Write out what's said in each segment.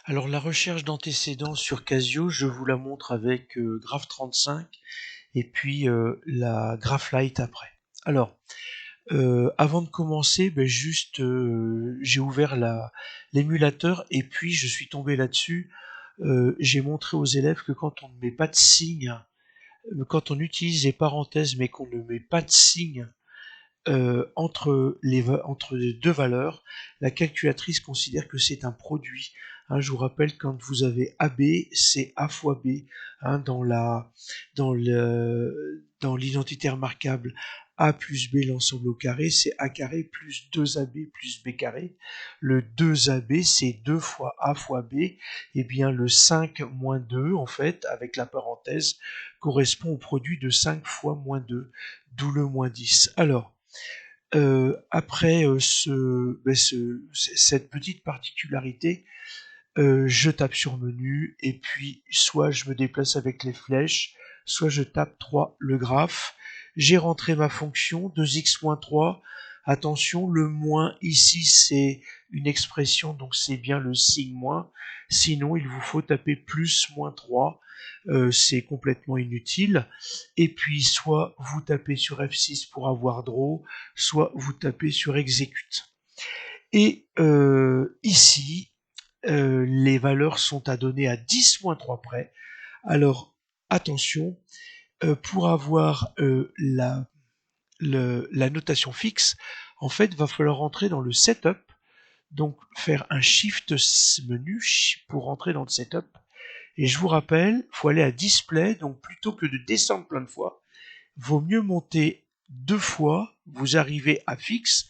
Alors la recherche d'antécédents sur Casio, je vous la montre avec Graph35 et puis la Graphlight après. Alors, avant de commencer, juste j'ai ouvert l'émulateur et puis je suis tombé là-dessus. J'ai montré aux élèves que quand on ne met pas de signe, quand on utilise les parenthèses mais qu'on ne met pas de signe entre les deux valeurs, la calculatrice considère que c'est un produit. Hein, je vous rappelle, quand vous avez AB, c'est A fois B. Hein, dans l'identité remarquable, A plus B l'ensemble au carré, c'est A carré plus 2AB plus B carré. Le 2AB, c'est 2 fois A fois B. Et bien le 5 moins 2, en fait, avec la parenthèse, correspond au produit de 5 fois moins 2, d'où le moins 10. Alors, après cette petite particularité, je tape sur menu et puis soit je me déplace avec les flèches, soit je tape 3 le graphe. J'ai rentré ma fonction 2x moins 3. Attention, le moins ici c'est une expression, donc c'est bien le signe moins. Sinon, il vous faut taper plus moins 3. C'est complètement inutile. Et puis, soit vous tapez sur F6 pour avoir draw, soit vous tapez sur execute. Et ici, les valeurs sont à donner à 10-3 près. Alors, attention, pour avoir la notation fixe, en fait, va falloir rentrer dans le setup, donc faire un shift menu pour rentrer dans le setup. Et je vous rappelle, il faut aller à display, donc plutôt que de descendre plein de fois, vaut mieux monter 2 fois, vous arrivez à fixe.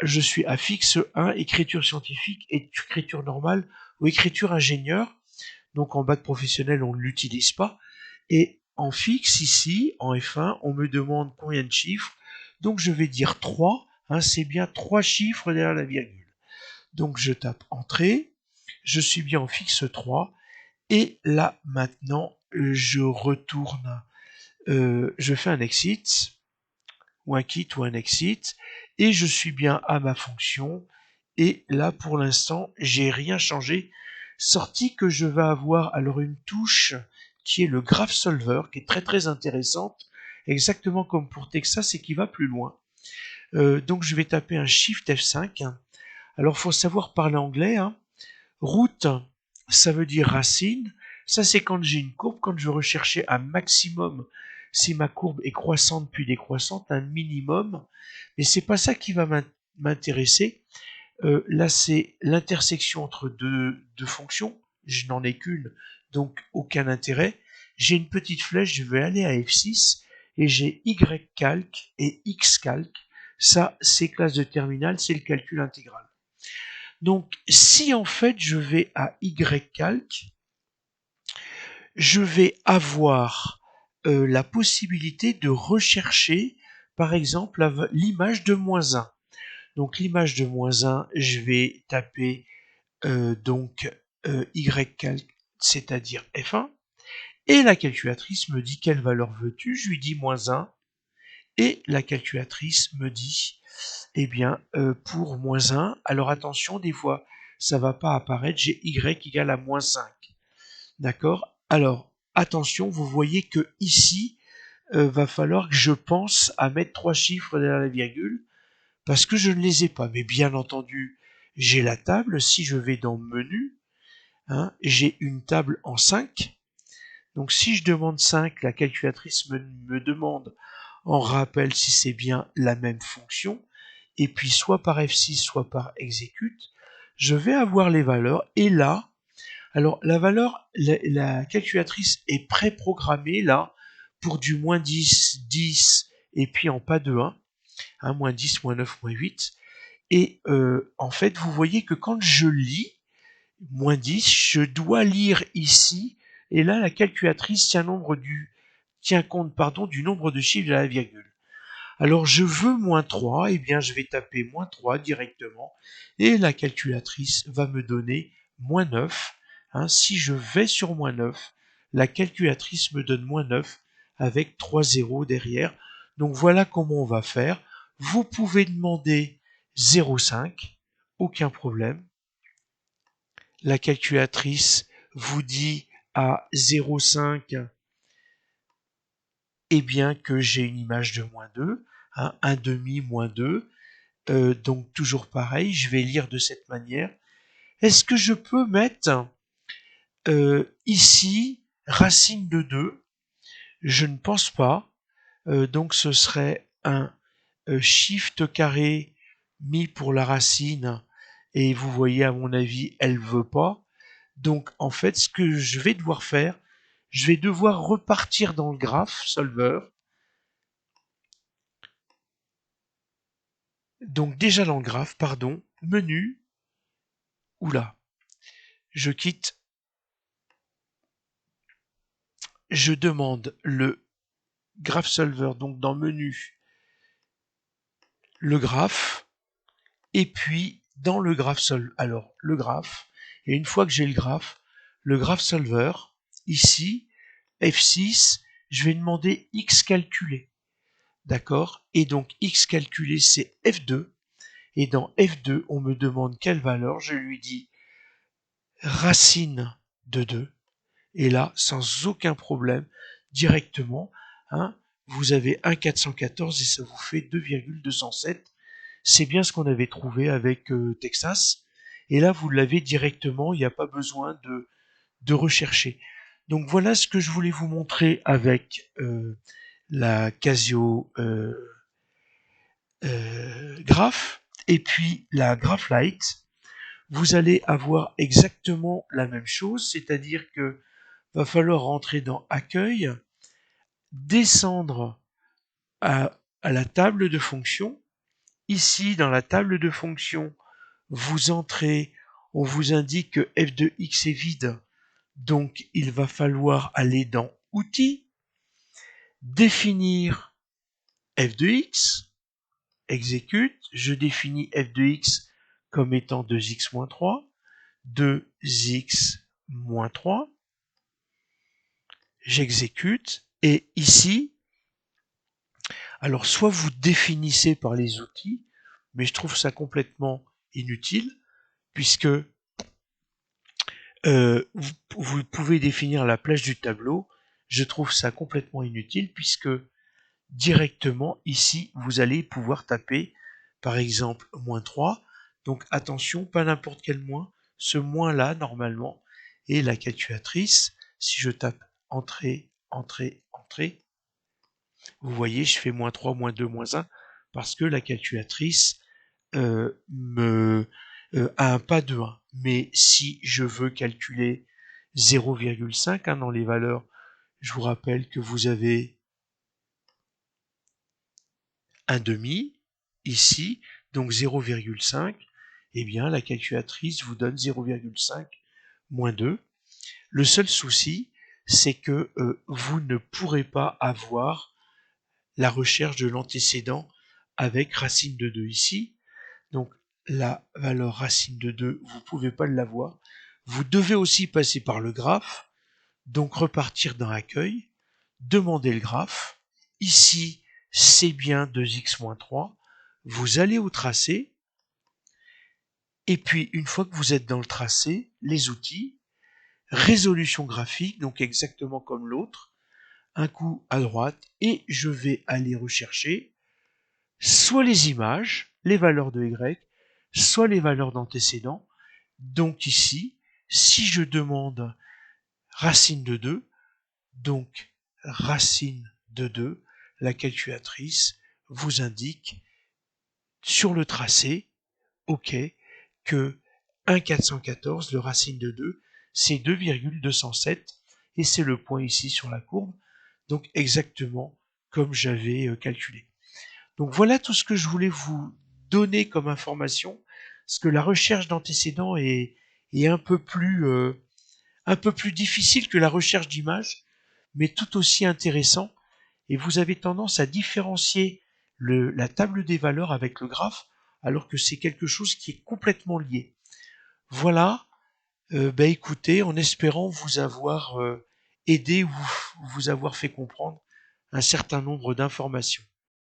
Je suis à fixe 1, écriture scientifique, écriture normale ou écriture ingénieur. Donc en bac professionnel, on ne l'utilise pas. Et en fixe, ici, en F1, on me demande combien de chiffres. Donc je vais dire 3. Hein, c'est bien 3 chiffres derrière la virgule. Donc je tape Entrée. Je suis bien en fixe 3. Et là, maintenant, je retourne. Je fais un exit, ou un quit, ou un exit. Et je suis bien à ma fonction. Et là, pour l'instant, j'ai rien changé. Sorti que je vais avoir alors une touche qui est le Graph Solver, qui est très très intéressante, exactement comme pour Texas et qui va plus loin. Donc je vais taper un Shift F5. Alors faut savoir parler anglais. Hein. Root, ça veut dire racine. Ça c'est quand j'ai une courbe, quand je veux rechercher un maximum si ma courbe est croissante puis décroissante, un minimum. Mais c'est pas ça qui va m'intéresser. Là, c'est l'intersection entre deux fonctions. Je n'en ai qu'une, donc aucun intérêt. J'ai une petite flèche, je vais aller à F6 et j'ai yCalc et xCalc. Ça, c'est classe de terminale, c'est le calcul intégral. Donc, si en fait je vais à yCalc, je vais avoir la possibilité de rechercher, par exemple, l'image de -1. Donc l'image de -1, je vais taper donc yCalc, c'est-à-dire F1, et la calculatrice me dit quelle valeur veux-tu, je lui dis -1, et la calculatrice me dit, eh bien, pour -1, alors attention, des fois, ça va pas apparaître, j'ai y égale à -5, d'accord? Alors, attention, vous voyez que ici, va falloir que je pense à mettre 3 chiffres derrière la virgule, parce que je ne les ai pas. Mais bien entendu, j'ai la table. Si je vais dans Menu, hein, j'ai une table en 5. Donc si je demande 5, la calculatrice me demande en rappel si c'est bien la même fonction. Et puis soit par F6, soit par execute, je vais avoir les valeurs. Et là, alors la valeur, la calculatrice est préprogrammée là pour du -10, 10 et puis en pas de 1. Hein, -10, -9, -8. Et en fait, vous voyez que quand je lis -10, je dois lire ici, et là, la calculatrice tient compte du nombre de chiffres de la virgule. Alors, je veux -3, et bien, je vais taper -3 directement, et la calculatrice va me donner -9. Hein, si je vais sur -9, la calculatrice me donne -9 avec 3 zéros derrière. Donc, voilà comment on va faire. Vous pouvez demander 0,5, aucun problème. la calculatrice vous dit à 0,5 eh bien que j'ai une image de moins 2, hein, 1 demi moins 2. Donc toujours pareil, je vais lire de cette manière. Est-ce que je peux mettre ici racine de 2? Je ne pense pas. Donc ce serait un shift carré mis pour la racine, et vous voyez à mon avis elle veut pas. Donc en fait ce que je vais devoir faire, je vais devoir repartir dans le graph solver. Donc déjà dans le graphe, pardon, menu, oula, je quitte, je demande le graph solver, donc dans menu, le graphe, et puis dans le graph solver, alors le graphe, et une fois que j'ai le graph solver, ici, F6, je vais demander X calculé, d'accord? Et donc X calculé c'est F2, et dans F2, on me demande quelle valeur, je lui dis racine de 2, et là, sans aucun problème, directement, hein, vous avez 1,414 et ça vous fait 2,207. C'est bien ce qu'on avait trouvé avec Texas. Et là, vous l'avez directement, il n'y a pas besoin de rechercher. Donc voilà ce que je voulais vous montrer avec la Casio Graph et puis la Graphlight. Vous allez avoir exactement la même chose, c'est-à-dire que va falloir rentrer dans Accueil, descendre à la table de fonction. Ici, dans la table de fonction, vous entrez, on vous indique que f2x est vide, donc il va falloir aller dans Outils, définir f2x, exécute, je définis f2x comme étant 2x-3, 2x-3, j'exécute, et ici, alors soit vous définissez par les outils, mais je trouve ça complètement inutile, puisque vous pouvez définir la plage du tableau. Je trouve ça complètement inutile, puisque directement ici, vous allez pouvoir taper, par exemple, -3. Donc attention, pas n'importe quel moins, ce moins-là, normalement, et la calculatrice, si je tape Entrée, Entrée, Entrée, vous voyez, je fais -3, -2, -1, parce que la calculatrice a un pas de 1. Mais si je veux calculer 0,5 dans les valeurs, je vous rappelle que vous avez un demi ici, donc 0,5, eh bien la calculatrice vous donne 0,5 moins 2. Le seul souci, c'est que vous ne pourrez pas avoir la recherche de l'antécédent avec racine de 2 ici. Donc la valeur racine de 2, vous ne pouvez pas l'avoir. Vous devez aussi passer par le graphe, donc repartir dans Accueil, demander le graphe. Ici, c'est bien 2x-3. Vous allez au tracé, et puis une fois que vous êtes dans le tracé, les outils, résolution graphique, donc exactement comme l'autre, un coup à droite, et je vais aller rechercher soit les images, les valeurs de Y, soit les valeurs d'antécédents. Donc ici, si je demande racine de 2, donc racine de 2, la calculatrice vous indique sur le tracé, OK, que 1,414, le racine de 2, c'est 2,207, et c'est le point ici sur la courbe, donc exactement comme j'avais calculé. Donc voilà tout ce que je voulais vous donner comme information, parce que la recherche d'antécédents est un peu plus difficile que la recherche d'images, mais tout aussi intéressant, et vous avez tendance à différencier la table des valeurs avec le graphe, alors que c'est quelque chose qui est complètement lié. Voilà, écoutez, en espérant vous avoir aidé ou vous avoir fait comprendre un certain nombre d'informations.